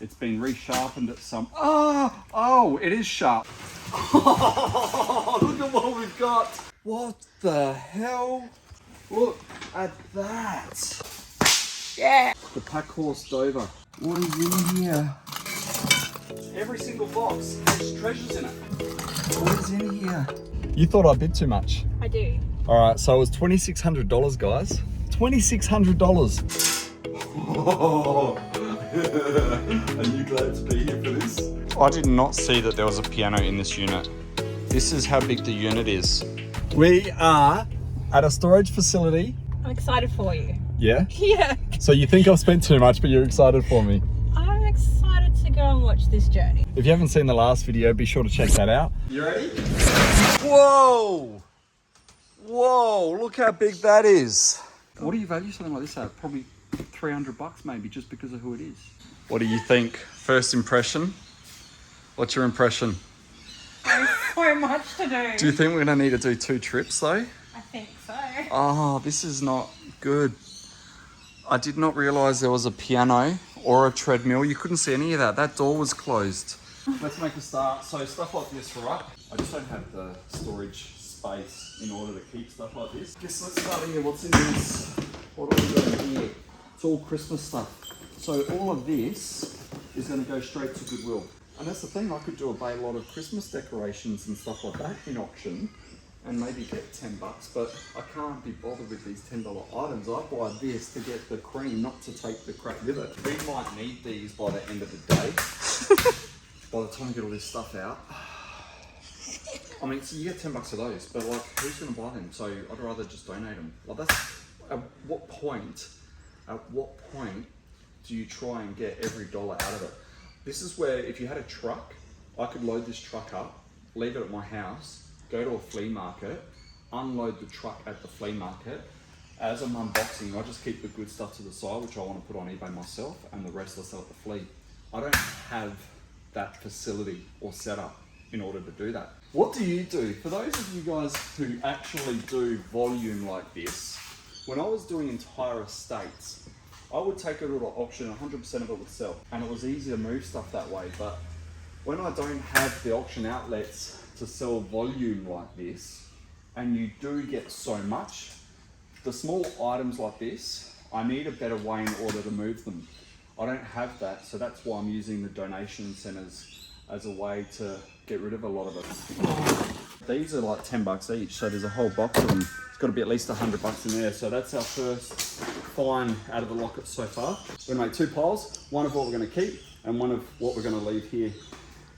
It's been resharpened at some... Oh, it is sharp. Look at what we've got. What the hell? Look at that. Yeah. The pack horse Dover. What is in here? Every single box has treasures in it. What is in here? You thought I bid too much. I do. All right, so it was $2,600, guys. $2,600. Oh. Are you glad to be here for this? I did not see that there was a piano in this unit. This is how big the unit is. We are at a storage facility. I'm excited for you. Yeah? Yeah. So you think I've spent too much, but you're excited for me. I'm excited to go and watch this journey. If you haven't seen the last video, be sure to check that out. You ready? Whoa! Whoa, look how big that is. What do you value something like this at? Probably $300 maybe, just because of who it is. What do you think? First impression? What's your impression? There's so much to do. Do you think we're gonna need to do 2 trips though? I think so. Oh, this is not good. I did not realize there was a piano or a treadmill. You couldn't see any of that. That door was closed. Let's make a start. So stuff like this, right? I just don't have the storage space in order to keep stuff like this. Guess let's start here. What's in this? What do we got here? It's all Christmas stuff. So all of this is going to go straight to Goodwill. And that's the thing, I could do a lot of Christmas decorations and stuff like that in auction and maybe get $10, but I can't be bothered with these $10 items. I buy this to get the cream, not to take the crap with it. We might need these by the end of the day. By the time we get all this stuff out. I mean, so you get $10 of those, but like, who's going to buy them? So I'd rather just donate them. Like, that's, at what point do you try and get every dollar out of it? This is where, if you had a truck, I could load this truck up, leave it at my house, go to a flea market, unload the truck at the flea market. As I'm unboxing, I just keep the good stuff to the side, which I want to put on eBay myself, and the rest I sell at the flea. I don't have that facility or setup in order to do that. What do you do? For those of you guys who actually do volume like this, when I was doing entire estates, I would take it to auction, 100% of it would sell. And it was easy to move stuff that way. But when I don't have the auction outlets to sell volume like this, and you do get so much, the small items like this, I need a better way in order to move them. I don't have that, so that's why I'm using the donation centers as a way to get rid of a lot of it. These are like $10 each, so there's a whole box of them. It's got to be at least $100 in there. So that's our first find out of the locket so far. We're gonna make 2 piles, one of what we're gonna keep and one of what we're gonna leave here.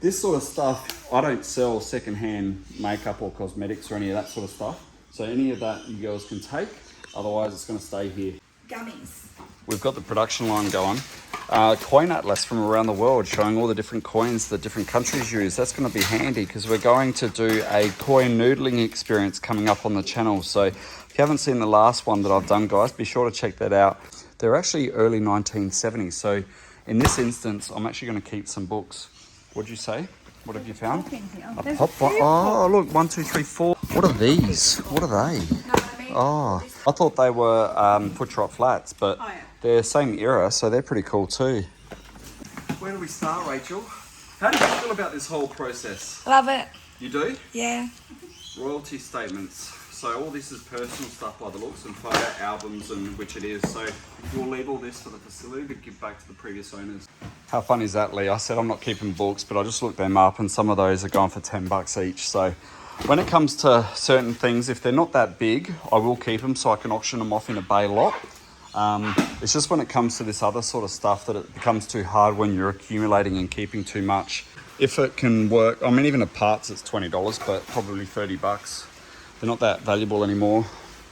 This sort of stuff, I don't sell secondhand makeup or cosmetics or any of that sort of stuff. So any of that you girls can take, otherwise it's gonna stay here. Gummies. We've got the production line going. Coin atlas from around the world showing all the different coins that different countries use. That's going to be handy because we're going to do a coin noodling experience coming up on the channel. So if you haven't seen the last one that I've done, guys, be sure to check that out. They're actually early 1970s. So in this instance, I'm actually going to keep some books. What'd you say? What have you found? A pop. Oh, look, 1, 2, 3, 4. What are these? What are they? Oh, I thought they were push-rot flats, but they're same era, so they're pretty cool too. Where do we start, Rachel? How do you feel about this whole process? Love it. You do? Yeah. Royalty statements. So all this is personal stuff by the looks, and photo albums, and which it is. So we'll leave all this for the facility to give back to the previous owners. How fun is that, Lee? I said I'm not keeping books, but I just looked them up, and some of those are going for $10 each. So when it comes to certain things, if they're not that big, I will keep them so I can auction them off in a bay lot. It's just when it comes to this other sort of stuff that it becomes too hard when you're accumulating and keeping too much. If it can work, I mean, even at parts it's $20, but probably $30. They're not that valuable anymore.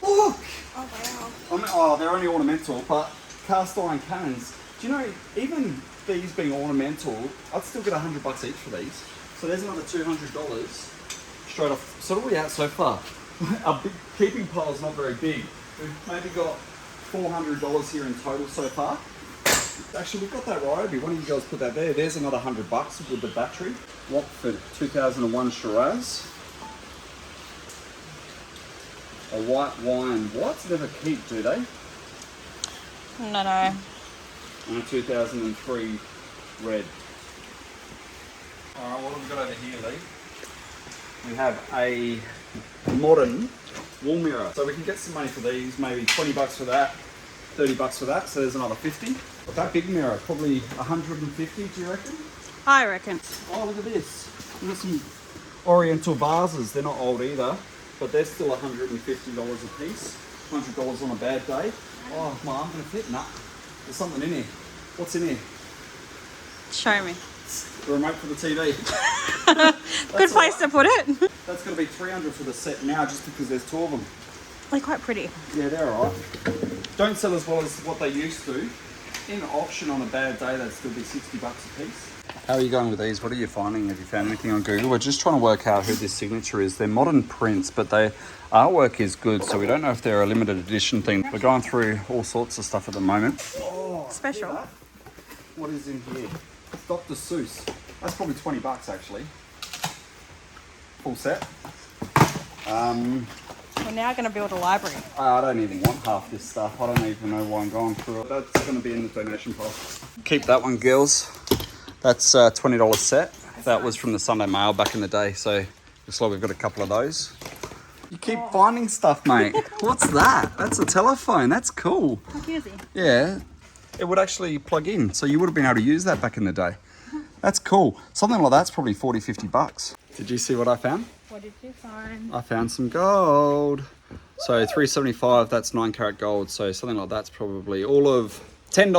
Look! Oh, wow. I mean, oh, they're only ornamental, but cast iron cannons. Do you know, even these being ornamental, I'd still get $100 each for these. So there's another $200 straight off. So what are we at so far? Our big keeping pile's not very big. We've maybe got $400 here in total so far. Actually, we've got that Ryobi. Why don't you guys put that there? There's another $100 with the battery. Watford 2001 Shiraz. A white wine. Whites never keep, do they? No. And a 2003 red. Alright, what have we got over here, Lee? We have a modern wall mirror. So we can get some money for these, maybe 20 bucks for that, 30 bucks for that, so there's another 50. But that big mirror, probably 150, do you reckon? I reckon. Oh, look at this. We've got some Oriental vases. They're not old either, but they're still $150 a piece. $100 on a bad day. Oh, my arm gonna fit? Nah. There's something in here. What's in here? Show me. The remote for the TV. Good place to put it. That's gonna be $300 for the set now, just because there's 2 of them. They're quite pretty. Yeah, they're alright. Don't sell as well as what they used to. In auction on a bad day, that'd still be 60 bucks a piece. How are you going with these? What are you finding? Have you found anything on Google? We're just trying to work out who this signature is. They're modern prints, but their artwork is good, so we don't know if they're a limited edition thing. We're going through all sorts of stuff at the moment. Oh, Special. What is in here? It's Dr. Seuss. That's probably 20 bucks actually. Full set. We're now going to build a library. I don't even want half this stuff. I don't even know why I'm going through it. That's going to be in the donation pile. Keep that one, girls. That's a $20 set. That was from the Sunday Mail back in the day, so looks like we've got a couple of those. You keep finding stuff, mate. What's that? That's a telephone. That's cool. How cute is he? Yeah, it would actually plug in, so you would have been able to use that back in the day. That's cool. Something like that's probably 40, 50 bucks. Did you see what I found? What did you find? I found some gold. So 375, that's 9 karat gold. So something like that's probably all of $10.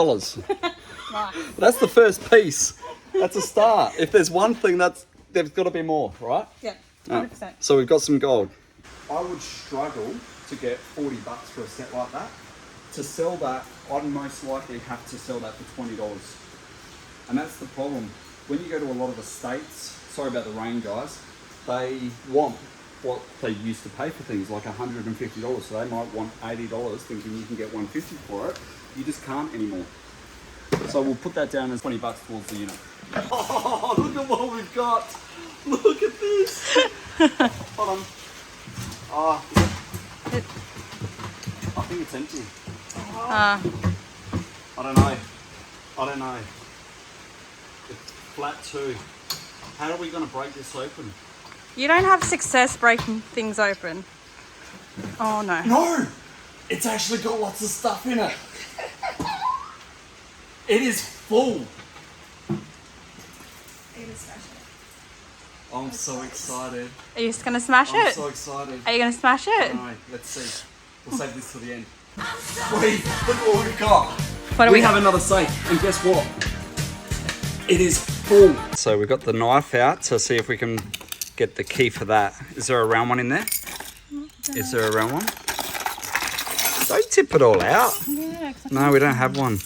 Nice. That's the first piece. That's a start. If there's one thing, there's got to be more, right? Yeah, 100%. So we've got some gold. I would struggle to get 40 bucks for a set like that. To sell that, I'd most likely have to sell that for $20. And that's the problem. When you go to a lot of estates, sorry about the rain, guys, they want what they used to pay for things, like $150. So they might want $80 thinking you can get $150 for it. You just can't anymore. So we'll put that down as 20 bucks towards the unit. Oh, look at what we've got. Look at this. Hold on. Oh, I think it's empty. I don't know. It's flat too. How are we going to break this open? You don't have success breaking things open. Oh no. No! It's actually got lots of stuff in it. It is full. I'm so excited. Are you just going to smash I'm it? so excited. Are you going to smash it? No, let's see. We'll save this till the end. Wait, look what we've got. What do we have another safe, and guess what? It is full. So we've got the knife out to see if we can get the key for that. Is there a round one in there? Is there a round one? Don't tip it all out. Yeah, No, we don't have one.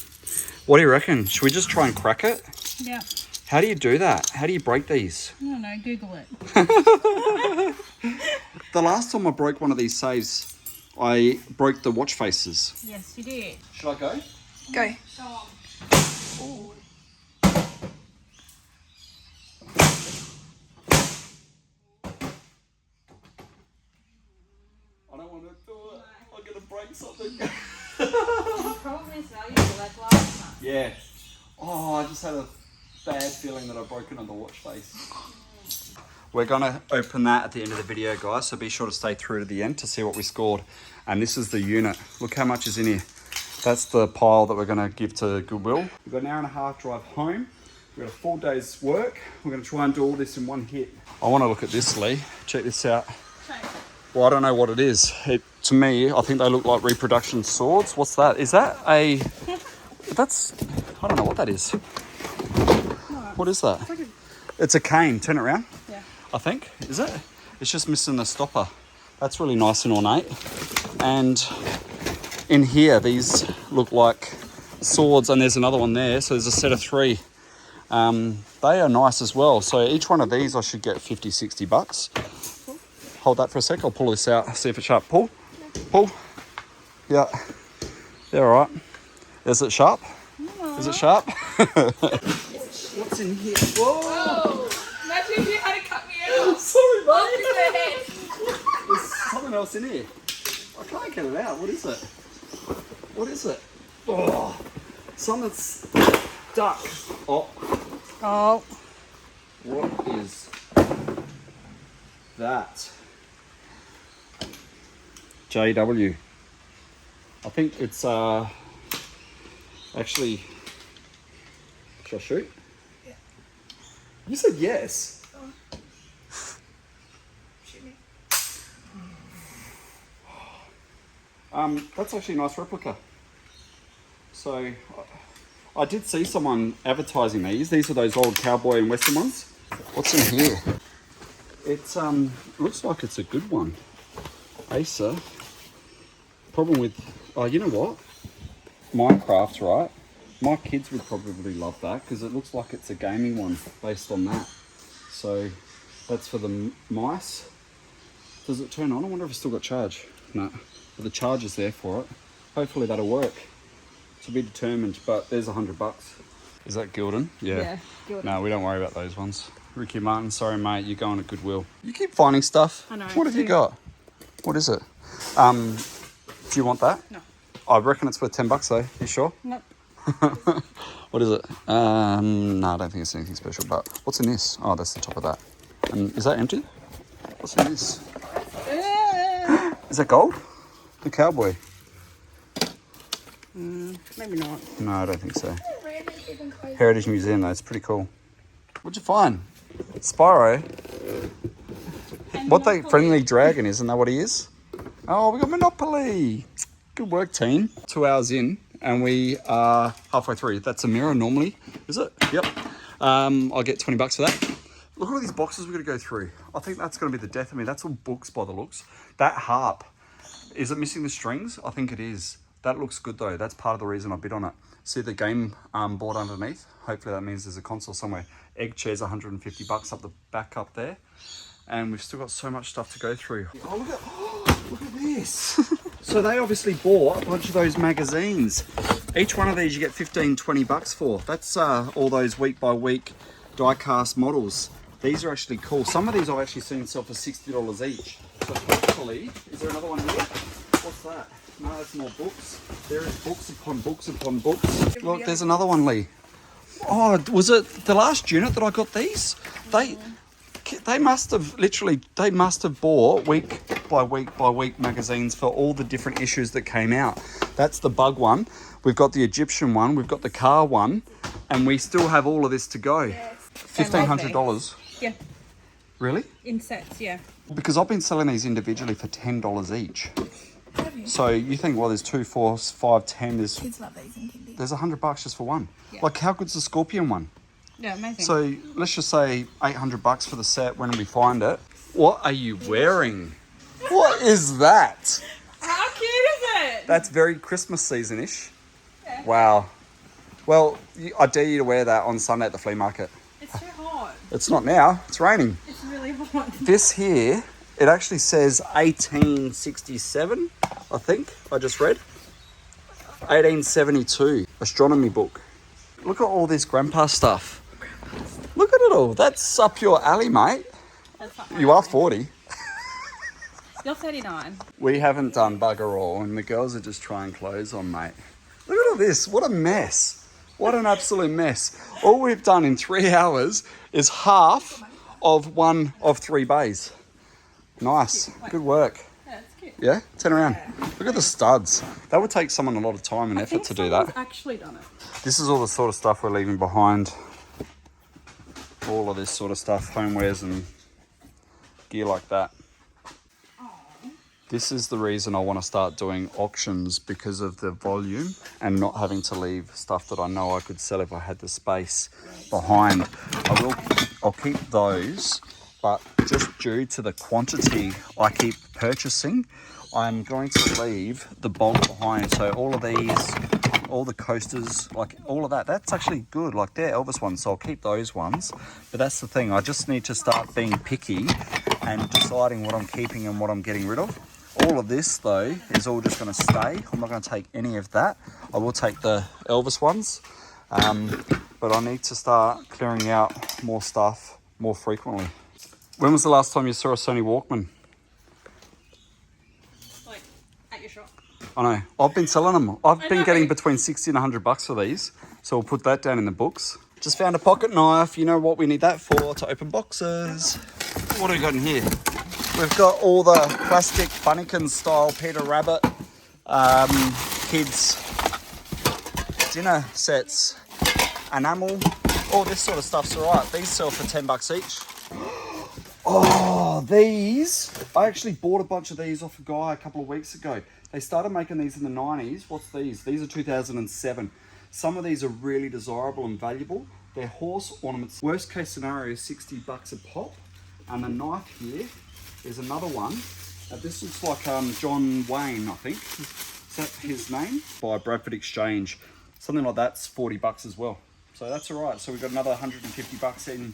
What do you reckon? Should we just try and crack it? Yeah. How do you do that? How do you break these? I don't know, Google it. The last time I broke one of these safes, I broke the watch faces. Yes, you did. Should I go? Go. I don't want to do it. I'm going to break something. Probably smell you like last time. Yeah. Oh, I just had a bad feeling that I broke another watch face. We're going to open that at the end of the video, guys, so be sure to stay through to the end to see what we scored. And this is the unit. Look how much is in here. That's the pile that we're going to give to Goodwill. We've got an hour and a half drive home. We've got a full day's work. We're going to try and do all this in one hit. I want to look at this, Lee. Check this out. Well, I don't know what it is. To me, I think they look like reproduction swords. What's that? Is that a... That's... I don't know what that is. What is that? It's a cane. Turn it around. Yeah. I think. Is it? It's just missing the stopper. That's really nice and ornate. And in here, these look like swords, and there's another one there. So there's a set of 3. They are nice as well. So each one of these I should get 50, 60 bucks. Hold that for a sec. I'll pull this out, see if it's sharp. Pull. Pull. Yeah. Yeah, all right. Is it sharp? Is it sharp? What's in here? Whoa! Oh, imagine if you had to cut me out. Sorry, Off mate. with your head. There's something else in here. I can't get it out. What is it? What is it? Oh, something's stuck. Oh, Oh. What is that? JW. I think it's actually. Should I shoot? Yeah. You said yes. Oh. Shoot me. That's actually a nice replica. So, I did see someone advertising these. These are those old cowboy and western ones. What's in here? It's looks like it's a good one. Acer. Problem with, oh, you know what? Minecraft, right? My kids would probably love that because it looks like it's a gaming one based on that. So that's for the mice. Does it turn on? I wonder if it's still got charge. No, but the charge is there for it. Hopefully that'll work. To be determined, but there's $100. Is that Gildan? Yeah, Gildan. No, we don't worry about those ones. Ricky Martin, sorry mate, you're going to Goodwill. You keep finding stuff. I know. What have you got? What is it? Do you want that? No. I reckon it's worth $10 though. You sure? Nope. What is it? No, I don't think it's anything special, but what's in this? Oh, that's the top of that. And is that empty? What's in this? Is that gold? The cowboy? Maybe not. No, I don't think so. Random even clothes. Heritage Museum though, it's pretty cool. What'd you find? Spyro? What the friendly dragon, isn't that what he is? Oh, we got Monopoly. Good work, team. 2 hours in and we are halfway through. That's a mirror normally, is it? Yep. I'll get $20 for that. Look at all these boxes we're gonna go through. I think that's gonna be the death of me. That's all books by the looks. That harp, is it missing the strings? I think it is. That looks good though. That's part of the reason I bid on it. See the game board underneath? Hopefully that means there's a console somewhere. Egg chair's $150 up the back up there. And we've still got so much stuff to go through. Oh, look at this. So they obviously bought a bunch of those magazines. Each one of these you get $15-20 for. That's all those week by week die cast models. These are actually cool. Some of these I've actually seen sell for $60 each. So hopefully, is there another one here? What's that? No, that's more books. There is books upon books upon books. Look, there's another one, Lee. Oh, was it the last unit that I got these? They must have bought week by week magazines for all the different issues that came out. That's the bug one. We've got the Egyptian one. We've got the car one. And we still have all of this to go. Yes. $1,500. Yeah. Really? In sets, yeah. Because I've been selling these individually for $10 each. Have you? So you think, well, there's 2, 4, 5, 10. Kids love these and kindy. There's $100 just for one. Yeah. Like, how good's the Scorpion one? Yeah, amazing. So let's just say $800 for the set when we find it. What are you wearing? What is that? How cute is it? That's very Christmas season-ish. Yeah. Wow. Well, I dare you to wear that on Sunday at the flea market. It's too hot. It's not now. It's raining. It's really hot. This here, it actually says 1867, I think. I just read. 1872. Astronomy book. Look at all this grandpa stuff. Look at it all. That's up your alley, mate. That's not You are 40. You're 39. We haven't done bugger all, and the girls are just trying clothes on, mate. Look at all this. What a mess. What an absolute mess. All we've done in 3 hours is half of one of 3 bays. Nice. Good work. Yeah, it's cute. Yeah? Turn around. Look at the studs. That would take someone a lot of time and effort to do that. Actually done it. This is all the sort of stuff we're leaving behind. All of this sort of stuff, homewares and gear like that. This is the reason I want to start doing auctions, because of the volume and not having to leave stuff that I know I could sell if I had the space behind. I'll keep those, but just due to the quantity I keep purchasing, I'm going to leave the bulk behind. So all of these, all the coasters, like all of that, that's actually good. Like they're Elvis ones, so I'll keep those ones. But that's the thing, I just need to start being picky and deciding what I'm keeping and what I'm getting rid of. All of this though is all just going to stay. I'm not going to take any of that. I will take the Elvis ones, but I need to start clearing out more stuff more frequently. When was the last time you saw a Sony Walkman? Like, at your shop. I know. I've been selling them. I've been getting between $60 and $100 for these. So we'll put that down in the books. Just found a pocket knife. You know what we need that for? To open boxes. What do we got in here? We've got all the plastic Bunnykins style Peter Rabbit kids dinner sets, enamel, all this sort of stuff's alright. These sell for $10 each. Oh, these! I actually bought a bunch of these off a guy a couple of weeks ago. They started making these in the 90s. What's these? These are 2007. Some of these are really desirable and valuable. They're horse ornaments. Worst case scenario is $60 a pop. And the knife here is another one. This looks like John Wayne, I think. Is that his name? By Bradford Exchange. Something like that's $40 as well. So that's all right. So we've got another $150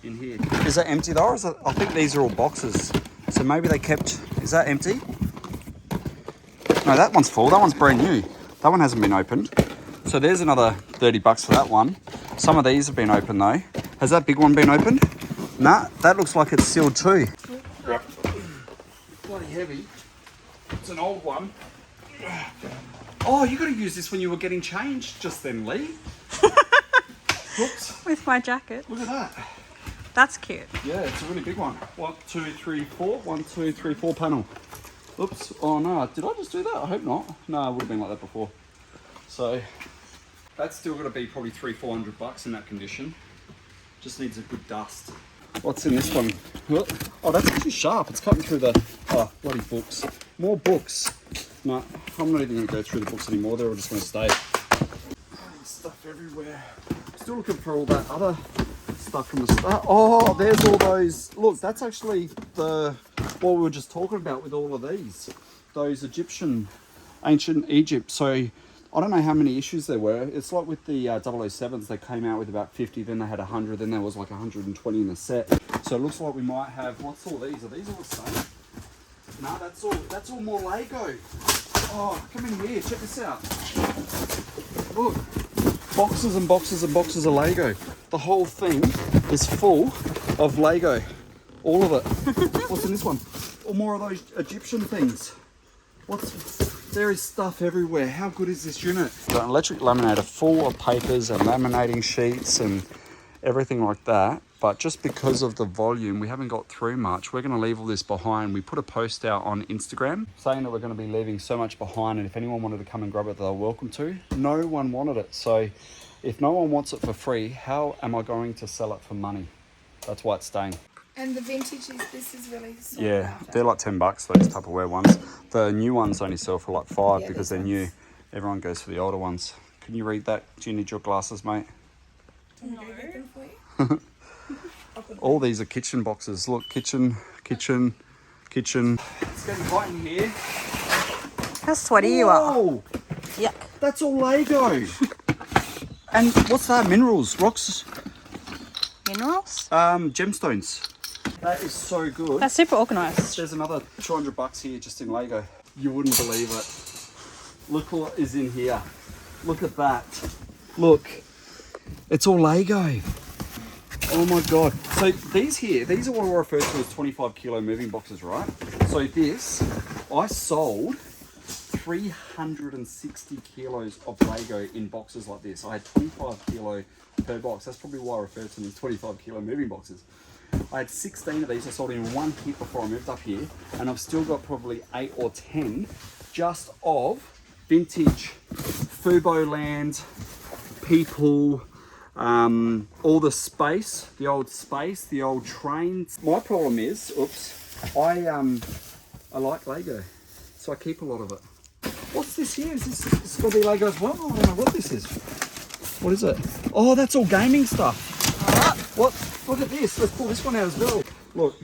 in here. Is that empty though? Or is it, I think these are all boxes. So maybe they kept, is that empty? No, that one's full. That one's brand new. That one hasn't been opened. So there's another $30 for that one. Some of these have been opened though. Has that big one been opened? Nah, that looks like it's sealed too. Yep. Bloody heavy. It's an old one. Oh, you got to use this when you were getting changed just then, Lee. Whoops. With my jacket. Look at that. That's cute. Yeah, it's a really big one. 1, 2, 3, 4. 1, 2, 3, 4 panel. Oops. Oh no, did I just do that? I hope not. No, it would have been like that before. So that's still got to be probably $300-400 in that condition. Just needs a good dust. What's in this one? Oh, that's actually sharp. It's cutting through the bloody books. More books. No, I'm not even going to go through the books anymore. They're all just going to stay. Stuff everywhere. Still looking for all that other stuff from the start. Oh, there's all those. Look, that's actually what we were just talking about with all of these. Those ancient Egypt. So I don't know how many issues there were. It's like with the 007s, they came out with about 50, then they had 100, then there was like 120 in a set. So it looks like we might have, what's all these? Are these all the same? No, that's all more Lego. Oh, come in here, check this out. Look, boxes and boxes and boxes of Lego. The whole thing is full of Lego. All of it. What's in this one? Or more of those Egyptian things. There is stuff everywhere. How good is this unit? Got an electric laminator full of papers and laminating sheets and everything like that. But just because of the volume, we haven't got through much. We're going to leave all this behind. We put a post out on Instagram saying that we're going to be leaving so much behind, and if anyone wanted to come and grab it, they're welcome to. No one wanted it. So if no one wants it for free, how am I going to sell it for money? That's why it's staying. And the vintage this is really sought Yeah, after. they're like $10, those Tupperware ones. The new ones only sell for like $5 because they're new. Everyone goes for the older ones. Can you read that? Do you need your glasses, mate? Can I get them for you? All these are kitchen boxes. Look, kitchen. It's getting hot in here. How sweaty you are. Whoa! Yuck. That's all Lego. And what's that? Minerals, rocks, Minerals? gemstones. That is so good. That's super organised. There's another $200 here just in Lego. You wouldn't believe it. Look what is in here. Look at that. Look. It's all Lego. Oh my God. So these are what I refer to as 25 kilo moving boxes, right? So this, I sold 360 kilos of Lego in boxes like this. I had 25 kilo per box. That's probably why I refer to them as 25 kilo moving boxes. I had 16 of these. I sold in one hit before I moved up here, and I've still got probably 8 or 10 just of vintage Fubo land, people, all the space, the old trains. My problem is, I like Lego, so I keep a lot of it. What's this here? Is this going to be Lego as well? I don't know what this is. What is it? Oh, that's all gaming stuff. What? Look at this. Let's pull this one out as well. Look,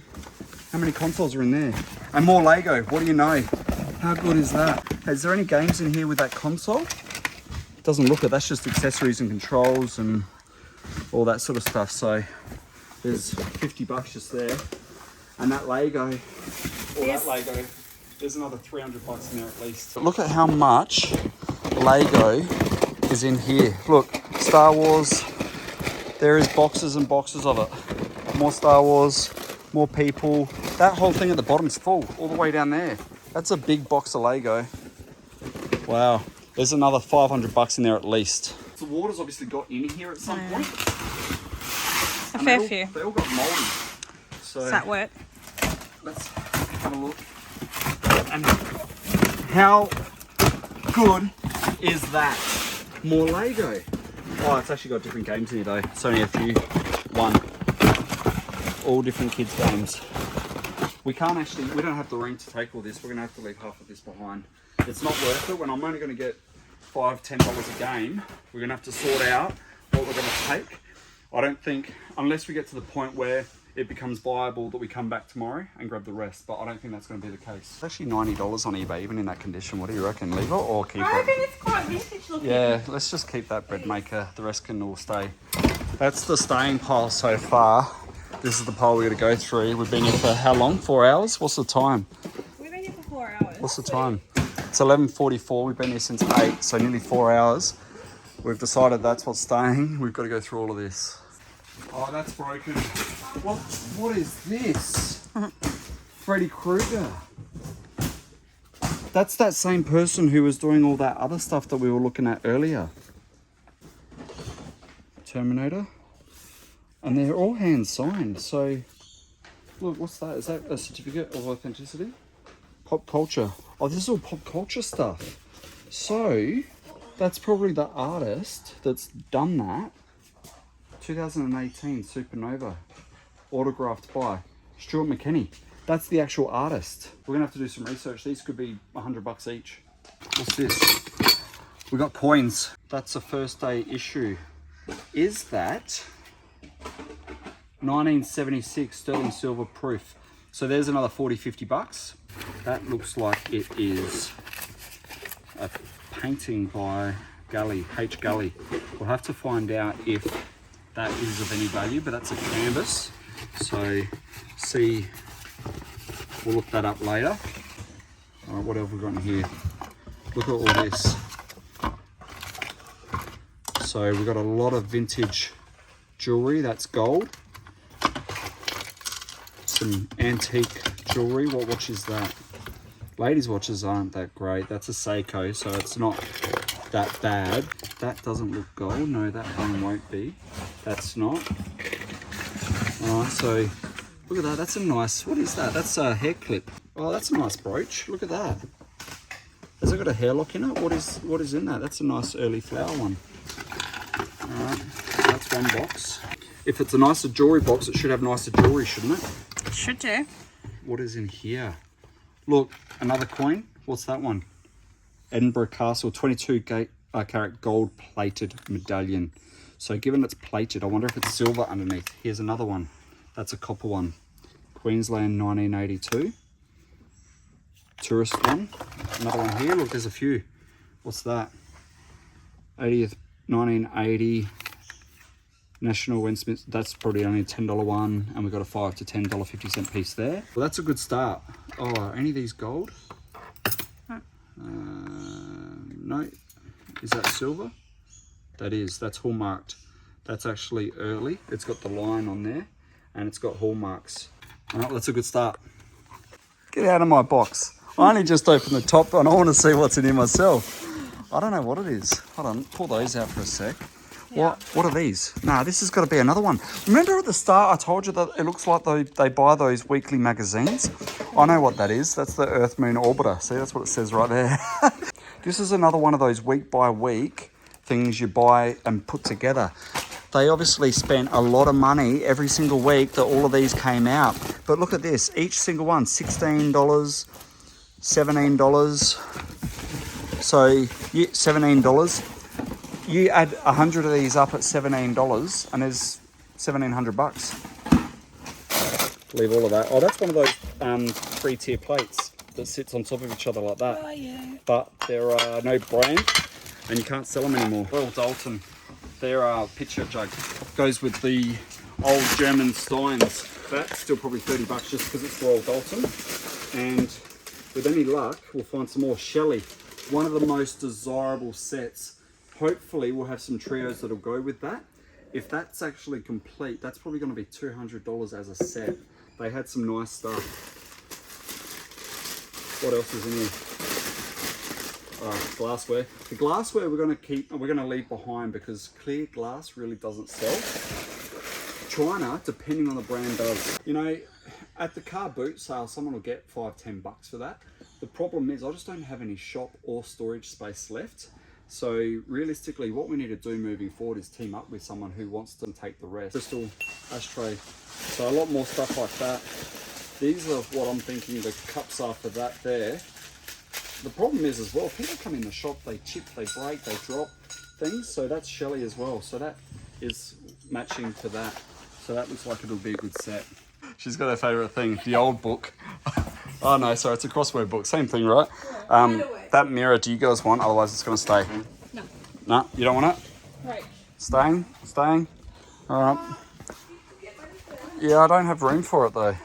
how many consoles are in there? And more Lego. What do you know? How good is that? Is there any games in here with that console? Doesn't look it. That's just accessories and controls and all that sort of stuff. So there's $50 just there. And that Lego, there's another $300 in there at least. But look at how much Lego is in here. Look, Star Wars. There is boxes and boxes of it. More Star Wars, more people. That whole thing at the bottom's full, all the way down there. That's a big box of Lego. Wow. There's another $500 in there at least. The water's obviously got in here at some point. A fair few. They all got mouldy. So Is that wet? let's have a look. And how good is that? More Lego. Oh, it's actually got different games in here though. It's only a few. One. All different kids' games. We don't have the room to take all this. We're gonna have to leave half of this behind. It's not worth it when I'm only gonna get $5-10 a game. We're gonna have to sort out what we're gonna take. I don't think, unless we get to the point where it becomes viable, that we come back tomorrow and grab the rest, but I don't think that's going to be the case. It's actually $90 on eBay, even in that condition. What do you reckon? Leave it or keep it? I reckon it's quite vintage looking. Yeah, let's just keep that bread maker. The rest can all stay. That's the staying pile so far. This is the pile we're going to go through. We've been here for how long? 4 hours? What's the time? We've been here for 4 hours. What's the time? It's 11:44. We've been here since 8, so nearly 4 hours. We've decided that's what's staying. We've got to go through all of this. Oh, that's broken. What is this? Freddy Krueger. That's that same person who was doing all that other stuff that we were looking at earlier. Terminator. And they're all hand signed. So, look, what's that? Is that a certificate of authenticity? Pop culture. Oh, this is all pop culture stuff. So, that's probably the artist that's done that. 2018 Supernova, autographed by Stuart McKinney. That's the actual artist. We're gonna have to do some research. These could be $100 each. What's this? We got coins. That's a first day issue. Is that 1976 sterling silver proof? So there's another $40-50. That looks like it is a painting by Gully, H. Gully. We'll have to find out if that is of any value, but that's a canvas. So see, we'll look that up later. All right, what else have we got in here? Look at all this. So we've got a lot of vintage jewelry, that's gold. Some antique jewelry. What watch is that? Ladies' watches aren't that great. That's a Seiko, so it's not that bad. That doesn't look gold. No, that one won't be. That's not. All right, so look at that. That's a nice, what is that? That's a hair clip. Oh, that's a nice brooch. Look at that. Has it got a hair lock in it? What is in that? That's a nice early flower one. All right, that's one box. If it's a nicer jewelry box, it should have nicer jewelry, shouldn't it? It should do. What is in here? Look, another coin. What's that one? Edinburgh Castle 22 carat gold plated medallion. So given it's plated, I wonder if it's silver underneath. Here's another one. That's a copper one. Queensland 1982. Tourist one. Another one here. Look, there's a few. What's that? 80th, 1980. National Westminster. That's probably only a $10 one. And we've got a $5 to $10 50-cent piece there. Well, that's a good start. Oh, are any of these gold? No. Is that silver? That is. That's hallmarked. That's actually early. It's got the line on there and it's got hallmarks. All right, that's a good start. Get out of my box. I only just opened the top and I want to see what's in here myself. I don't know what it is. Hold on, pull those out for a sec. Yeah. What are these? Nah, this has got to be another one. Remember at the start I told you that it looks like they buy those weekly magazines? I know what that is. That's the Earth Moon Orbiter. See, that's what it says right there. This is another one of those week by week things you buy and put together. They obviously spent a lot of money every single week that all of these came out. But look at this, each single one, $16, $17. So $17. You add 100 of these up at $17 and there's $1,700. Leave all of that. Oh, that's one of those 3-tier plates that sits on top of each other like that. Oh, yeah. But there are no brand and you can't sell them anymore. Royal Dalton, their picture jug goes with the old German Steins. That's still probably $30 just because it's Royal Dalton. And with any luck, we'll find some more Shelley. One of the most desirable sets. Hopefully we'll have some trios that'll go with that. If that's actually complete, that's probably going to be $200 as a set. They had some nice stuff. What else is in here? Glassware. The glassware we're going to leave behind because clear glass really doesn't sell. China, depending on the brand, does. You know, at the car boot sale, someone will get $5-10 for that. The problem is I just don't have any shop or storage space left. So realistically, what we need to do moving forward is team up with someone who wants to take the rest. Crystal ashtray. So a lot more stuff like that. These are what I'm thinking the cups are for that there. The problem is as well, people come in the shop, they chip, they break, they drop things. So that's Shelley as well. So that is matching to that. So that looks like it'll be a good set. She's got her favourite thing, the old book. Oh no, sorry, it's a crossword book. Same thing, right? That mirror, do you guys want? Otherwise it's going to stay. No. No, you don't want it? Right. Staying? Staying? All right. Yeah, I don't have room for it though.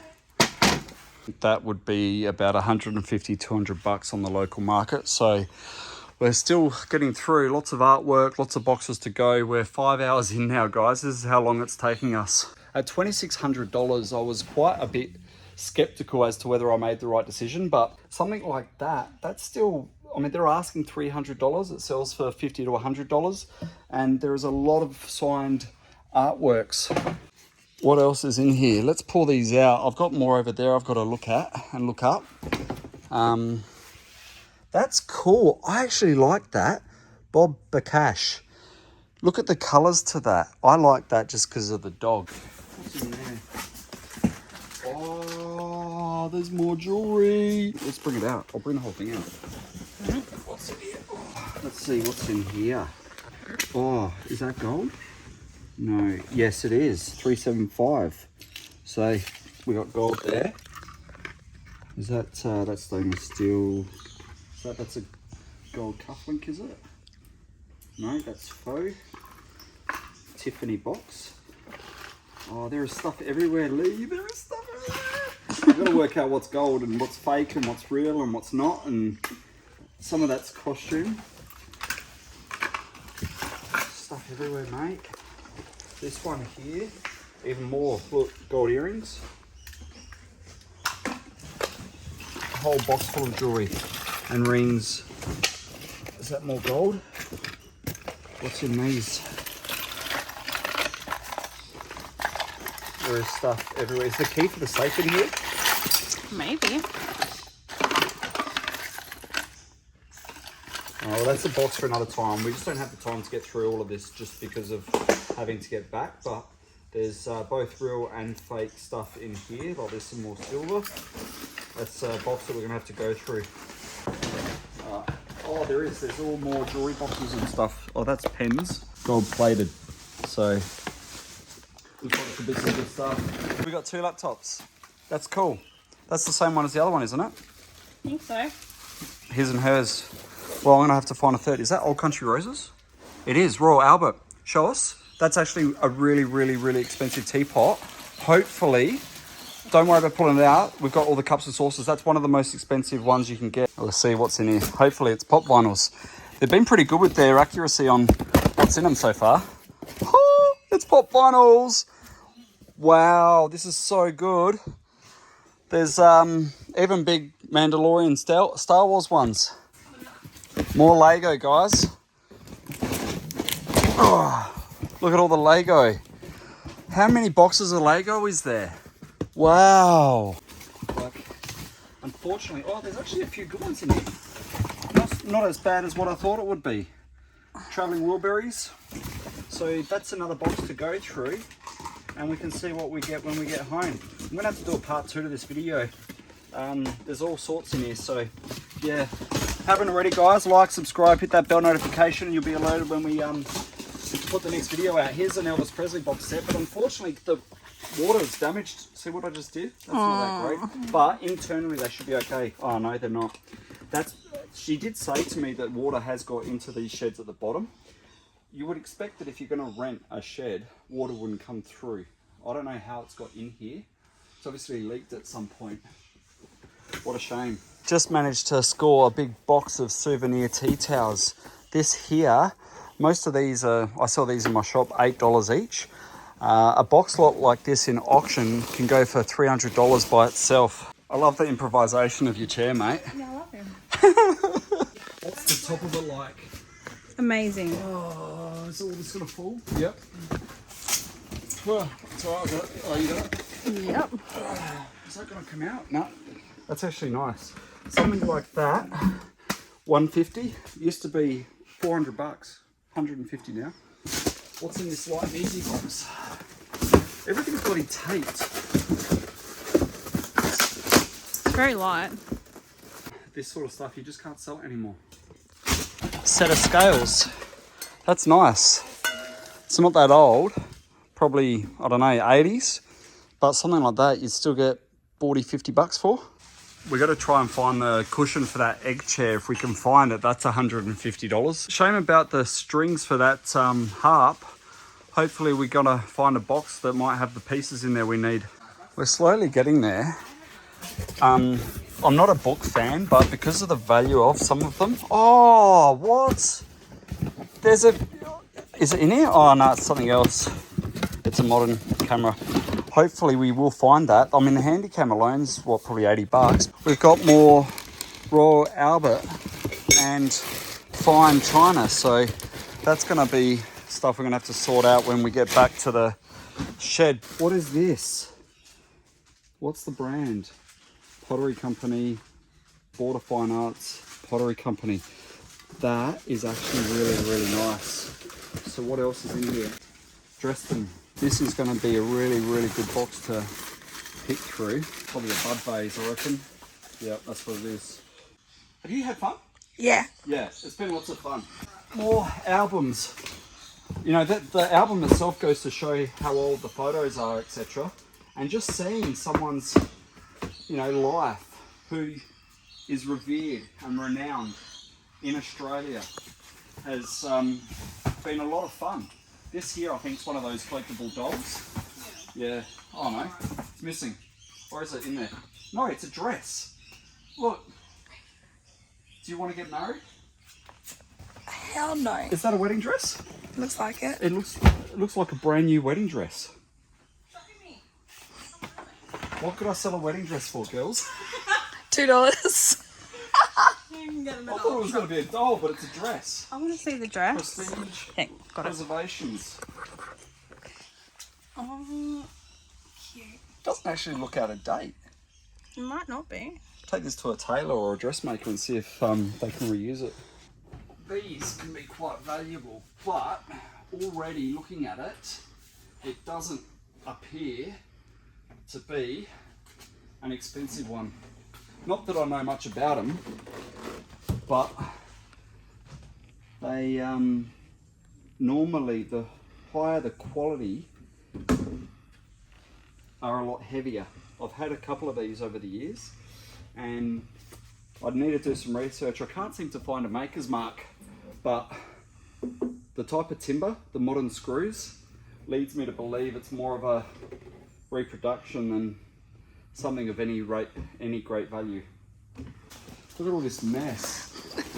That would be about 150, 200 bucks on the local market. So we're still getting through lots of artwork, lots of boxes to go. We're 5 hours in now, guys. This is how long it's taking us. At $2,600, I was quite a bit skeptical as to whether I made the right decision, but something like that, that's still, I mean, they're asking $300. It sells for $50 to $100, and there is a lot of signed artworks. What else is in here? Let's pull these out. I've got more over there I've got to look at and look up. That's cool. I actually like that. Bob Bakash. Look at the colours to that. I like that just because of the dog. What's in there? Oh, there's more jewellery. Let's bring it out. I'll bring the whole thing out. What's in here? Oh, let's see what's in here. Oh, is that gold? No. Yes, it is. 375. So we got gold there. Is that that's stainless steel? That's a gold cufflink, is it? No, that's faux. Tiffany box. Oh, there is stuff everywhere, Lee. There is stuff everywhere. You've got to work out what's gold and what's fake and what's real and what's not. And some of that's costume. Stuff everywhere, mate. This one here, even more. Look, gold earrings. A whole box full of jewellery and rings. Is that more gold? What's in these? There is stuff everywhere. Is the key for the safe in here? Maybe. Oh, well, that's a box for another time. We just don't have the time to get through all of this just because of having to get back. But there's both real and fake stuff in here. Like there's some more silver. That's a box that we're gonna have to go through. Oh, there is. There's all more jewelry boxes and stuff. Oh, that's pens, gold plated. So looks like it could be some good stuff. We got 2 laptops. That's cool. That's the same one as the other one, isn't it? I think so. His and hers. Well, I'm gonna have to find a third. Is that Old Country Roses? It is. Royal Albert. Show us. That's actually a really, really, really expensive teapot. Hopefully, don't worry about pulling it out. We've got all the cups and saucers. That's one of the most expensive ones you can get. Let's see what's in here. Hopefully it's pop vinyls. They've been pretty good with their accuracy on what's in them so far. Oh, it's pop vinyls. Wow, this is so good. There's even big Mandalorian Star Wars ones. More Lego, guys. Oh, look at all the Lego. How many boxes of Lego is there? Wow. Like, unfortunately, oh, there's actually a few good ones in here. Not as bad as what I thought it would be. Travelling Wilburys. So that's another box to go through, and we can see what we get when we get home. I'm gonna have to do a part 2 to this video. There's all sorts in here, so yeah. Haven't already, guys, like, subscribe, hit that bell notification, and you'll be alerted when we put the next video out. Here's an Elvis Presley box set, but unfortunately the water is damaged. See what I just did? That's not that great. But internally they should be okay. Oh no, they're not. She did say to me that water has got into these sheds at the bottom. You would expect that if you're going to rent a shed, water wouldn't come through. I don't know how it's got in here. It's obviously leaked at some point. What a shame. Just managed to score a big box of souvenir tea towels. This here, most of these are, I sell these in my shop, $8 each. A box lot like this in auction can go for $300 by itself. I love the improvisation of your chair, mate. Yeah, I love him. What's the top of it like? Amazing. Oh, is all this gonna fall? Yep. Well, it's all right, got it. Oh, you got it? Yep. Is that going to come out? No. That's actually nice. Something like that, 150, used to be 400 bucks, 150 now. What's in this light and easy box? Everything's bloody taped. It's very light. This sort of stuff, you just can't sell it anymore. Set of scales. That's nice. It's not that old. Probably, I don't know, 80s. But something like that, you'd still get 40, 50 bucks for. We got to try and find the cushion for that egg chair. If we can find it, that's $150. Shame about the strings for that harp. Hopefully we're going to find a box that might have the pieces in there we need. We're slowly getting there. I'm not a book fan, but because of the value of some of them. Oh, what? There's a... Is it in here? Oh, no, it's something else. It's a modern camera. Hopefully we will find that. I mean, the Handycam alone's, what, probably 80 bucks. We've got more Royal Albert and fine china. So that's going to be stuff we're going to have to sort out when we get back to the shed. What is this? What's the brand? Pottery Company, Border Fine Arts, Pottery Company. That is actually really, really nice. So what else is in here? Dresden. This is going to be a really, really good box to pick through. Probably a bud vase, I reckon. Yeah, that's what it is. Have you had fun? Yeah. Yeah, it's been lots of fun. More albums. You know, the album itself goes to show how old the photos are, etc. And just seeing someone's, you know, life who is revered and renowned in Australia has been a lot of fun. This here, I think, is one of those collectible dolls. Yeah. Oh no, it's missing. Or is it in there? No, it's a dress. Look. Do you want to get married? Hell no. Is that a wedding dress? Looks like it. It looks like a brand new wedding dress. What could I sell a wedding dress for, girls? $2. I thought it was going to be a doll, but it's a dress. I want to see the dress. Prestige. Okay, got it. Reservations. Oh, cute. Doesn't actually look out of date. It might not be. Take this to a tailor or a dressmaker and see if they can reuse it. These can be quite valuable, but already looking at it, it doesn't appear to be an expensive one. Not that I know much about them, but they normally, the higher the quality, are a lot heavier. I've had a couple of these over the years, and I'd need to do some research. I can't seem to find a maker's mark, but the type of timber, the modern screws, leads me to believe it's more of a reproduction than something of any great value. Look at all this mess.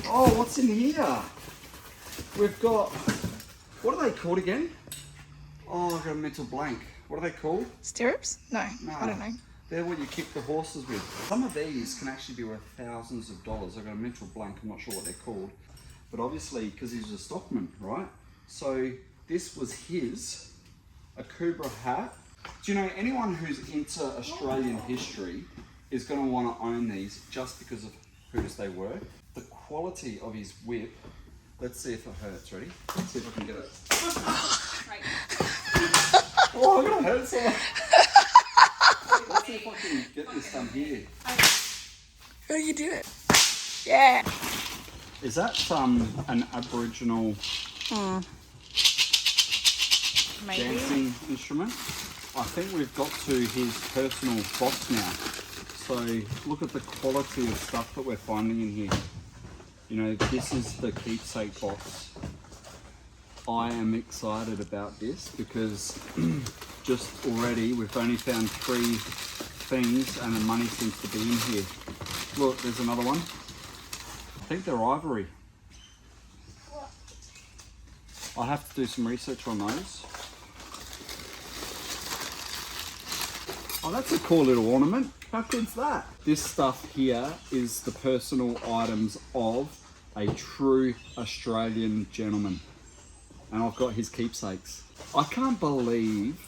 Oh, what's in here? We've got, what are they called again? Oh, I've got a mental blank. What are they called? Stirrups? No, I don't know. They're what you kick the horses with. Some of these can actually be worth thousands of dollars. I've got a mental blank, I'm not sure what they're called. But obviously, because he's a stockman, right? So this was his, a Kubra hat. Do you know, anyone who's into Australian history is going to want to own these just because of whose they were. The quality of his whip, let's see if it hurts. Ready? Let's see if I can get it. Oh, I'm going to hurt someone. Let's see if I can get this done here. Oh, you did it. Yeah. Is that an Aboriginal Maybe. dancing instrument? I think we've got to his personal box now. So look at the quality of stuff that we're finding in here. You know, this is the keepsake box. I am excited about this because just already we've only found 3 things and the money seems to be in here. Look, there's another one. I think they're ivory. I'll have to do some research on those. Oh, that's a cool little ornament. How good's that? This stuff here is the personal items of a true Australian gentleman. And I've got his keepsakes. I can't believe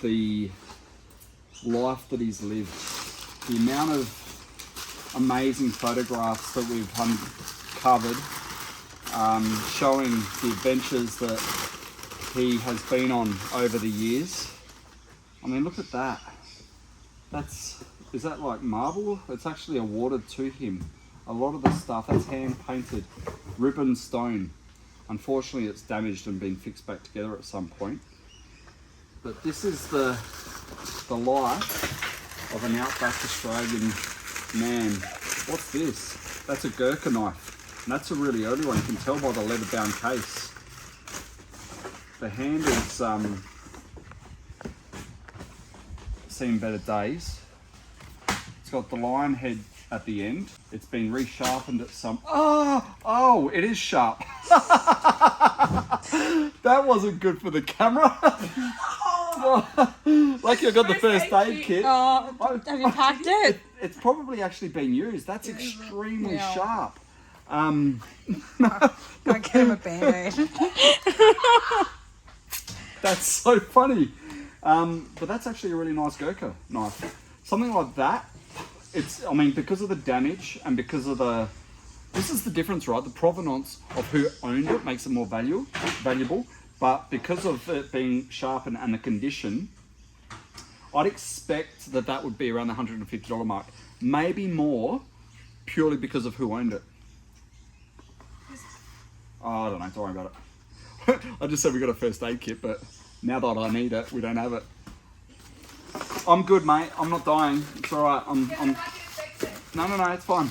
the life that he's lived, the amount of amazing photographs that we've uncovered, showing the adventures that he has been on over the years. I mean, look at that. Is that like marble? It's actually awarded to him. A lot of the stuff, that's hand painted, ribbon stone. Unfortunately, it's damaged and been fixed back together at some point. But this is the life of an outback Australian man. What's this? That's a Gurkha knife. And that's a really early one. You can tell by the leather bound case. The handle's seen better days. It's got the lion head at the end. It's been resharpened at some... Oh, it is sharp. That wasn't good for the camera. Like you got the first aid kit. Oh, have you packed it? It's probably actually been used. That's extremely sharp. I get him a Band-Aid. That's so funny. But that's actually a really nice Gurkha knife. Something like that, I mean, because of the damage and because of this is the difference, right? The provenance of who owned it makes it more valuable. But because of it being sharpened and the condition, I'd expect that would be around the $150 mark. Maybe more, purely because of who owned it. Oh, I don't know, don't worry about it. I just said we got a first aid kit, but now that I need it, we don't have it. I'm good, mate. I'm not dying. It's all right. No, it's fine.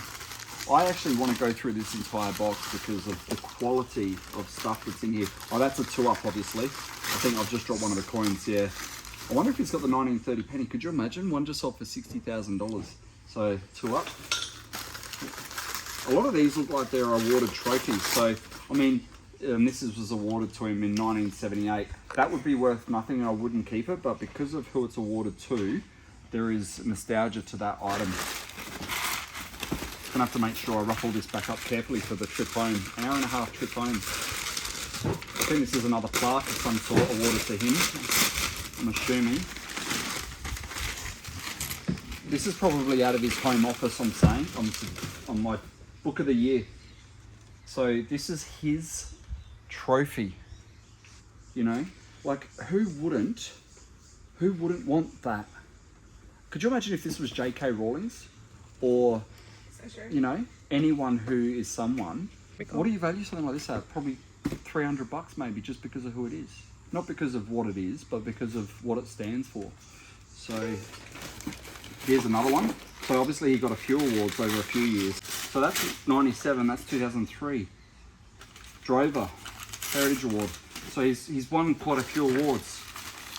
I actually want to go through this entire box because of the quality of stuff that's in here. Oh, that's a 2-up, obviously. I think I've just dropped one of the coins, yeah. I wonder if he's got the 1930 penny. Could you imagine? One just sold for $60,000. So, 2-up. A lot of these look like they're awarded trophies. So, I mean, this was awarded to him in 1978. That would be worth nothing and I wouldn't keep it, but because of who it's awarded to, there is nostalgia to that item. Gonna have to make sure I ruffle this back up carefully for the trip home. An hour and a half trip home. I think this is another plaque of some sort awarded to him, I'm assuming. This is probably out of his home office, I'm saying, on my book of the year. So this is his trophy, you know? Like, who wouldn't want that? Could you imagine if this was J.K. Rowling's or, you know, anyone who is someone? What do you value something like this at? Probably $300 maybe, just because of who it is. Not because of what it is, but because of what it stands for. So here's another one. So obviously he got a few awards over a few years. So that's 97, that's 2003. Drover Heritage Award. So he's won quite a few awards.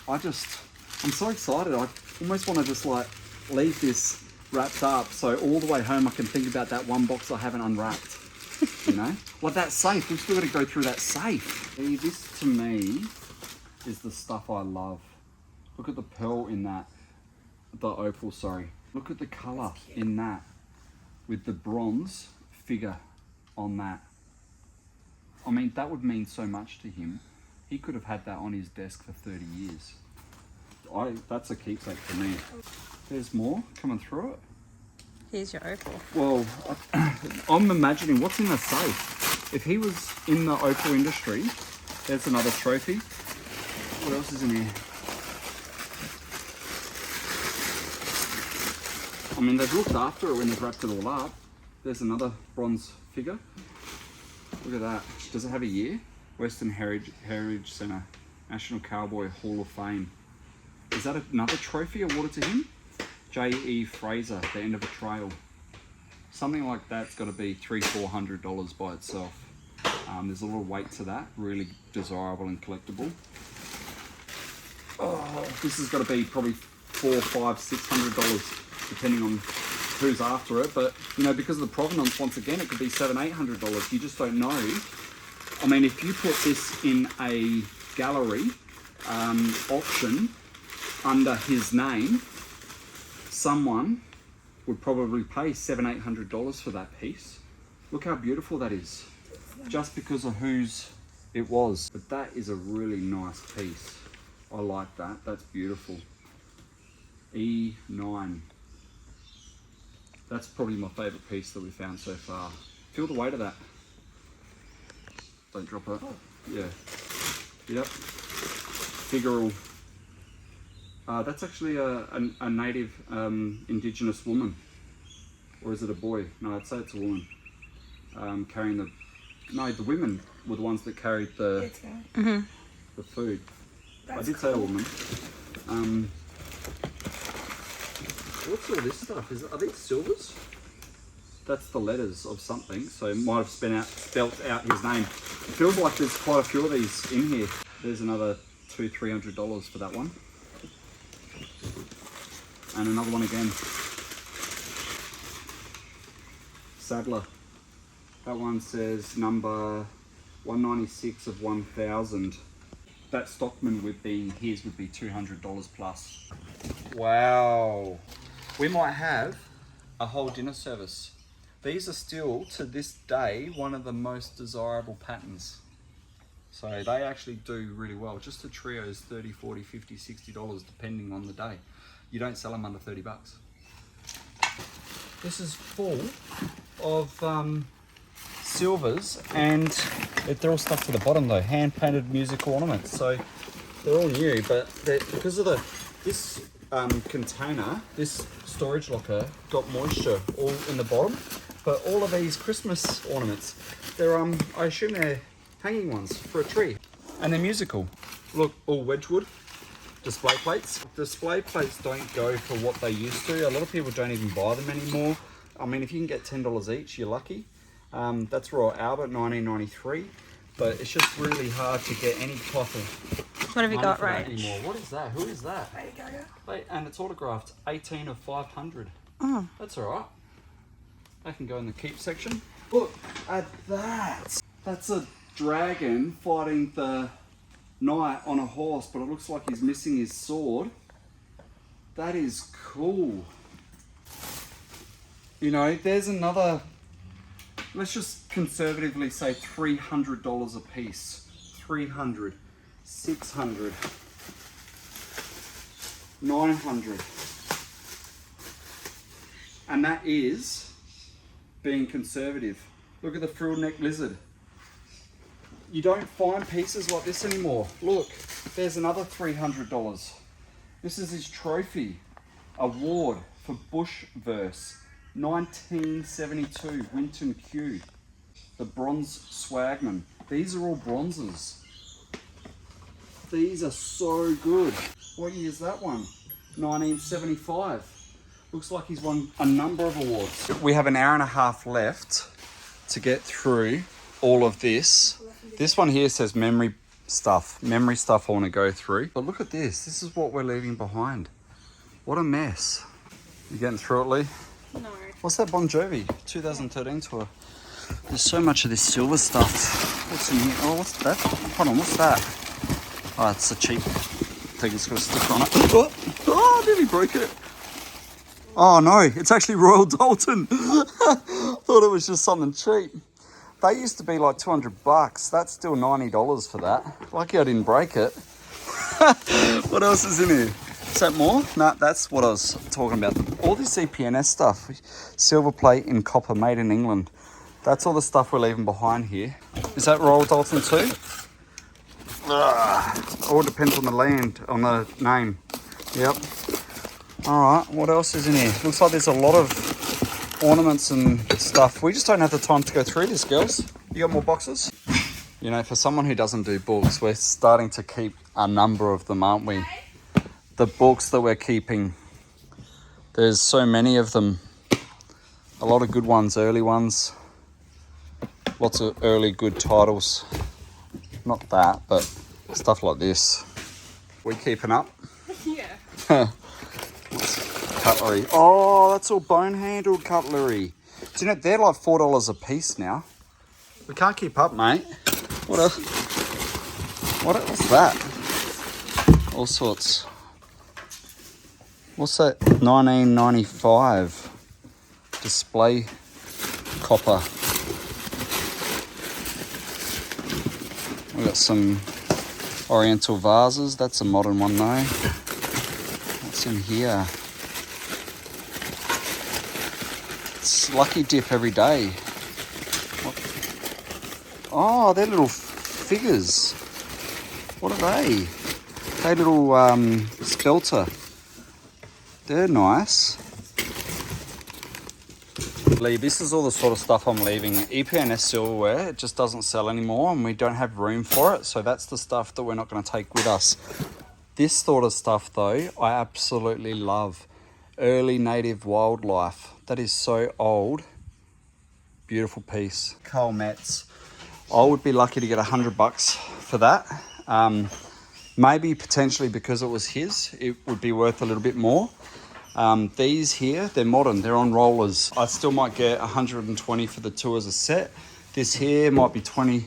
I'm so excited. I almost want to just like leave this wrapped up so all the way home I can think about that one box I haven't unwrapped. You know? Like that safe, we've still got to go through that safe. See, this to me is the stuff I love. Look at the pearl in that. The opal, sorry. Look at the colour in that with the bronze figure on that. I mean, that would mean so much to him. He could have had that on his desk for 30 years. That's a keepsake for me. There's more coming through it. Here's your opal. Well, I'm imagining what's in the safe. If he was in the opal industry, there's another trophy. What else is in here? I mean, they've looked after it when they've wrapped it all up. There's another bronze figure. Look at that. Does it have a year? Western Heritage Centre, National Cowboy Hall of Fame. Is that another trophy awarded to him? J.E. Fraser, The End of a Trail. Something like that's got to be $300-400 by itself. There's a little weight to that, really desirable and collectible. Oh, this has got to be probably $400, $500, $600, depending on who's after it. But you know, because of the provenance, once again, it could be $700-800. You just don't know. I mean, if you put this in a gallery auction under his name, someone would probably pay $700-800 for that piece. Look how beautiful that is, just because of whose it was. But that is a really nice piece. I like that. That's beautiful. E9. That's probably my favourite piece that we found so far. Feel the weight of that. Don't drop it. Yeah. Yep. Figural. That's actually a native indigenous woman. Or is it a boy? No, I'd say it's a woman. Carrying the... No, the women were the ones that carried the the food. I did say a woman. What's all this stuff? Are these silvers? That's the letters of something, so it might have spelt out his name. It feels like there's quite a few of these in here. There's another $200-300 for that one. And another one again. Sadler. That one says number 196 of 1000. That Stockman would be his would be $200 plus. Wow. We might have a whole dinner service. These are still, to this day, one of the most desirable patterns. So they actually do really well. Just a trio is $30, $40, $50, $60 depending on the day. You don't sell them under 30 bucks. This is full of silvers, and they're all stuck to the bottom though. Hand painted musical ornaments. So they're all new, but because of this container, this storage locker got moisture all in the bottom. But all of these Christmas ornaments, they're I assume they're hanging ones for a tree, and they're musical. Look, all Wedgwood display plates. Display plates don't go for what they used to. A lot of people don't even buy them anymore. I mean, if you can get $10 each, you're lucky. That's Royal Albert, 1993. But it's just really hard to get any type of What have you got, right Rach? anymore. What is that? Who is that? Lady Gaga. Wait, and it's autographed 18 of 500. That's all right. That can go in the keep section. Look at that. That's a dragon fighting the knight on a horse, but it looks like he's missing his sword. That is cool. You know, there's another, let's just conservatively say $300 a piece. 300, 600, 900. And that is being conservative. Look at the frilled neck lizard. You don't find pieces like this anymore. Look, there's another $300. This is his trophy award for Bush verse, 1972, Winton Q, the bronze swagman. These are all bronzes. These are so good. What year is that one? 1975. Looks like he's won a number of awards. We have an hour and a half left to get through all of this. This one here says memory stuff. Memory stuff I want to go through. But look at this. This is what we're leaving behind. What a mess. You getting through it, Lee? No. What's that Bon Jovi 2013 tour? There's so much of this silver stuff. What's in here? Oh, what's that? Hold on, what's that? Oh, it's a cheap thing. It's got a sticker on it. Oh, nearly broke it. Oh no, it's actually Royal Dalton. Thought it was just something cheap. They used to be like 200 bucks. That's still $90 for that. Lucky I didn't break it. What else is in here? Is that more? No, that's what I was talking about. All this EPNS stuff. Silver plate in copper, made in England. That's all the stuff we're leaving behind here. Is that Royal Dalton too? All depends on the land, on the name. Yep. Alright, what else is in here? Looks like there's a lot of ornaments and stuff. We just don't have the time to go through this, girls. You got more boxes? You know, for someone who doesn't do books, we're starting to keep a number of them, aren't we? The books that we're keeping. There's so many of them. A lot of good ones, early ones. Lots of early good titles. Not that, but stuff like this. We keeping up? Yeah. Cutlery. Oh, that's all bone-handled cutlery. Do you know, they're like $4 a piece now. We can't keep up, mate. What else? What's that? All sorts. What's that? 1995 display copper. We got some Oriental vases. That's a modern one though. What's in here? It's Lucky Dip every day. What? Oh, they're little figures. What are they? They little skelter. They're nice. Lee, this is all the sort of stuff I'm leaving. EPNS silverware, it just doesn't sell anymore and we don't have room for it. So that's the stuff that we're not going to take with us. This sort of stuff though, I absolutely love. Early native wildlife. That is so old. Beautiful piece. Carl Metz. I would be lucky to get $100 for that. Maybe potentially because it was his, it would be worth a little bit more. These here, they're modern, they're on rollers. I still might get 120 for the two as a set. This here might be $20.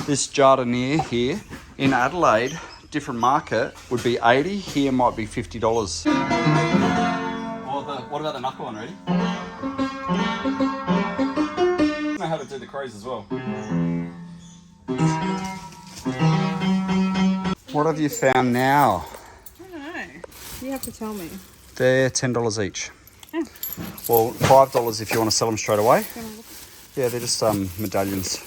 This Jardinier here in Adelaide, different market, would be 80. Here might be $50. What about the knuckle one, ready? I know how to do the crows as well. What have you found now? I don't know. You have to tell me. They're $10 each. Oh. Well, $5 if you want to sell them straight away. Yeah, they're just medallions.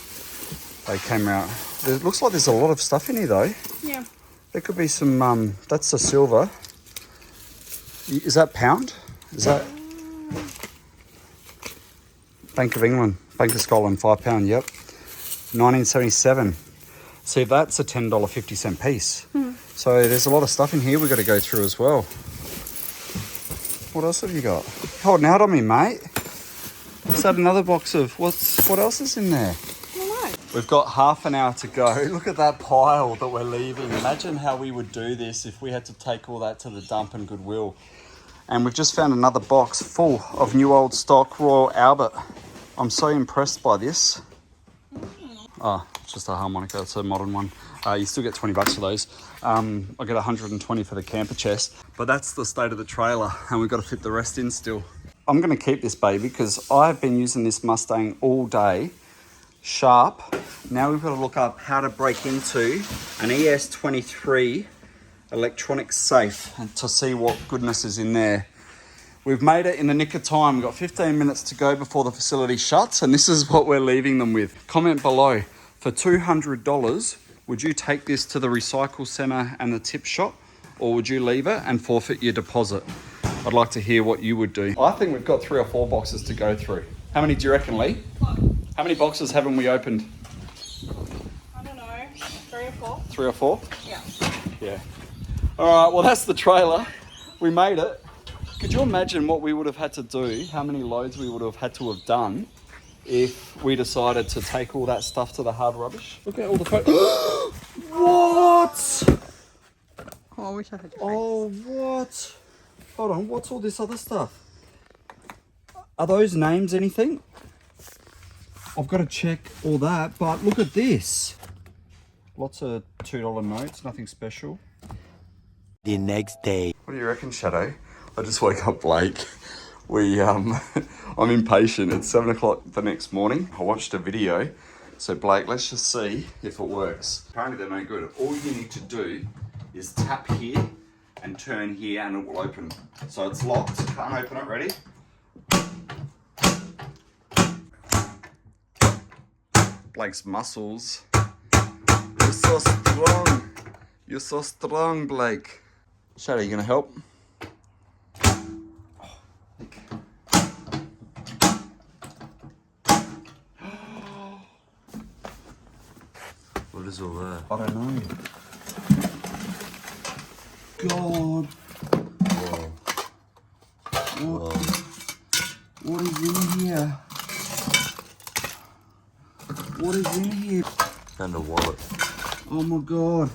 They came out. It looks like there's a lot of stuff in here though. Yeah. There could be some, that's the silver. Is that pound? Is that? Bank of England, Bank of Scotland, £5, yep. 1977. See, that's a $10, 50-cent piece. So there's a lot of stuff in here we've got to go through as well. What else have you got? Holding out on me, mate. Is that another box of, what else is in there? We've got half an hour to go. Look at that pile that we're leaving. Imagine how we would do this if we had to take all that to the dump and Goodwill. And we've just found another box full of new old stock Royal Albert. I'm so impressed by this. Oh, it's just a harmonica. It's a modern one. You still get $20 for those. I get 120 for the camper chest. But that's the state of the trailer, and we've got to fit the rest in still. I'm going to keep this baby because I've been using this Mustang all day. Sharp. Now we've got to look up how to break into an ES23 electronic safe and to see what goodness is in there. We've made it in the nick of time. We've got 15 minutes to go before the facility shuts, and this is what we're leaving them with. Comment below. For $200, would you take this to the recycle centre and the tip shop, or would you leave it and forfeit your deposit? I'd like to hear what you would do. I think we've got 3 or 4 boxes to go through. How many do you reckon, Lee? How many boxes haven't we opened? I don't know. 3 or 4? 3 or 4? Yeah. Yeah. All right, well, that's the trailer. We made it. Could you imagine what we would have had to do, how many loads we would have had to have done if we decided to take all that stuff to the hard rubbish? Look at all the photos. What? Oh, I wish I had. Oh, what? Hold on, what's all this other stuff? Are those names anything? I've got to check all that, but look at this. Lots of $2 notes, nothing special. The next day. What do you reckon, Shadow? I just woke up late. I'm impatient. It's 7 o'clock the next morning. I watched a video. So Blake, let's just see if it works. Apparently they're no good. All you need to do is tap here and turn here and it will open. So it's locked, can't open it, ready? Blake's muscles. You're so strong. You're so strong, Blake. Shadow, you gonna help? What is all that? I don't know. God. Whoa. Whoa. What is in here? What is in here? And a wallet. Oh my God.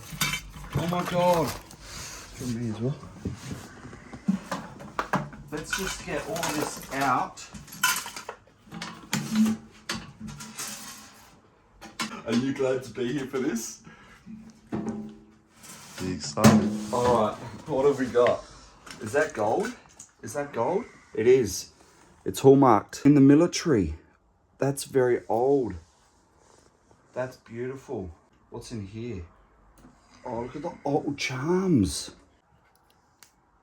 Oh my God. For me as well. Let's just get all this out. Are you glad to be here for this? Be excited. Alright, what have we got? Is that gold? Is that gold? It is. It's hallmarked. In the military. That's very old. That's beautiful. What's in here? Oh, look at the old charms.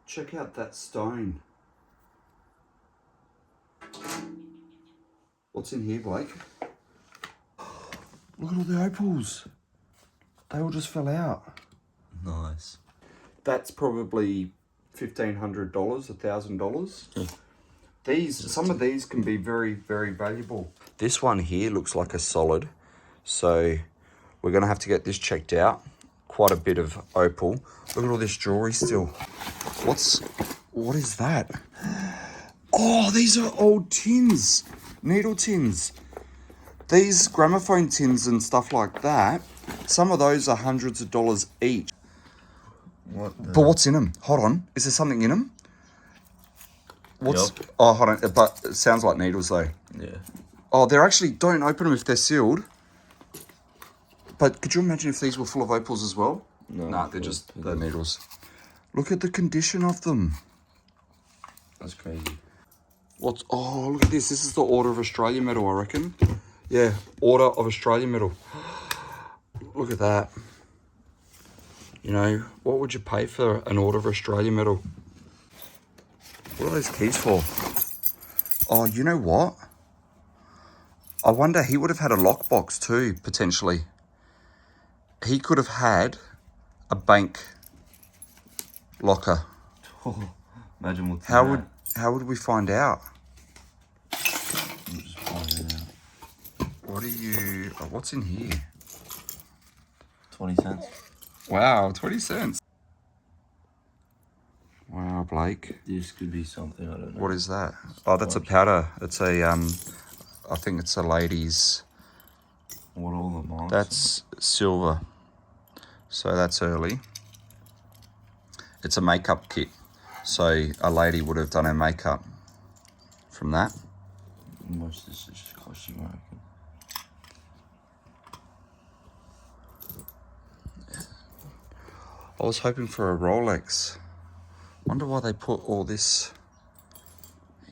Check out that stone. What's in here, Blake? Look at all the opals. They all just fell out. Nice. That's probably $1,500, $1,000. Some of these can be very, very valuable. This one here looks like a solid. So we're gonna have to get this checked out. Quite a bit of opal. Look at all this jewelry still. What is that? Oh, these are old tins, needle tins. These gramophone tins and stuff like that, some of those are hundreds of dollars each. But what's in them? Hold on, is there something in them? Yep. Oh, hold on, but it sounds like needles though. Yeah. Oh, they're actually, don't open them if they're sealed. But could you imagine if these were full of opals as well? No. Nah, they're needles. Look at the condition of them. That's crazy. Oh, look at this. This is the Order of Australia medal, I reckon. Yeah, Order of Australia medal. Look at that. You know, what would you pay for an Order of Australia medal? What are those keys for? Oh, you know what? I wonder, he would have had a lockbox too, potentially. He could have had a bank locker. Oh, imagine what's How in would that. how would we find out? I'm just finding out. What's in here? 20 cents. Wow, 20 cents. Wow, Blake. This could be something, I don't know. What is that? Oh, that's a powder. It's a, I think it's a lady's. What all the marks? That's silver. So that's early. It's a makeup kit. So a lady would have done her makeup from that. Most of this is just costume, I reckon. I was hoping for a Rolex. Wonder why they put all this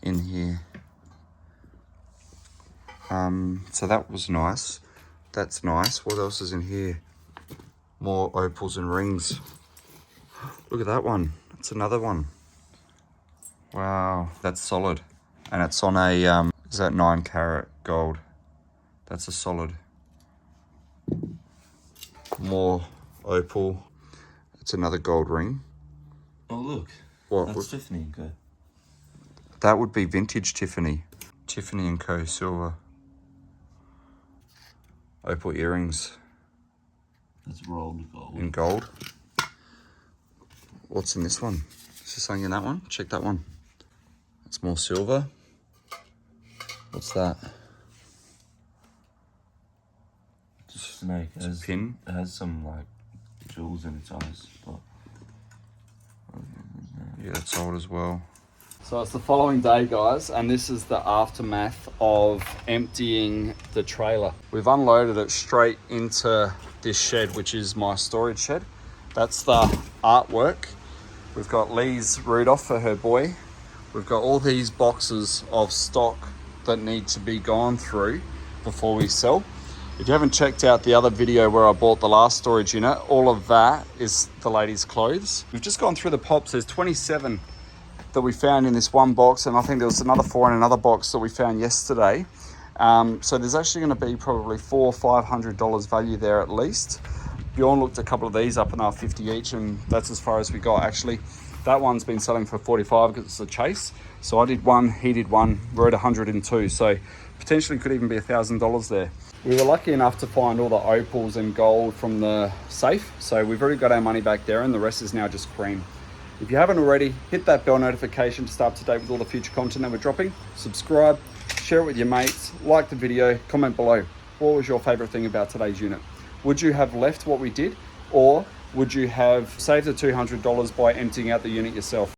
in here. So that was nice. That's nice. What else is in here? More opals and rings. Look at that one. That's another one. Wow, that's solid. And it's on a, is that 9 carat gold? That's a solid. More opal. It's another gold ring. Oh, look. What? That's Tiffany & Co. That would be vintage Tiffany. Tiffany & Co. silver. Opal earrings That's rolled gold. in gold. What's in this one? Is there something in that one? Check that one. It's more silver. What's that? Just snake. It's a pin. It has some, like, jewels in its eyes, but... Yeah, that's old as well. So it's the following day, guys, and this is the aftermath of emptying the trailer. We've unloaded it straight into this shed, which is my storage shed. That's the artwork. We've got Lee's Rudolph for her boy. We've got all these boxes of stock that need to be gone through before we sell. If you haven't checked out the other video where I bought the last storage unit, all of that is the ladies' clothes. We've just gone through the pops. There's 27 that we found in this one box, and I think there was another 4 in another box that we found yesterday. So there's actually going to be probably $400 or $500 value there at least. Bjorn looked a couple of these up and they're 50 each, and that's as far as we got. Actually, that one's been selling for 45 because it's a chase. So I did one, he did one, we're at 102. So potentially could even be $1,000 there. We were lucky enough to find all the opals and gold from the safe. So we've already got our money back there, and the rest is now just cream. If you haven't already, hit that bell notification to stay up to date with all the future content that we're dropping. Subscribe, share it with your mates, like the video, comment below. What was your favorite thing about today's unit? Would you have left what we did, or would you have saved the $200 by emptying out the unit yourself?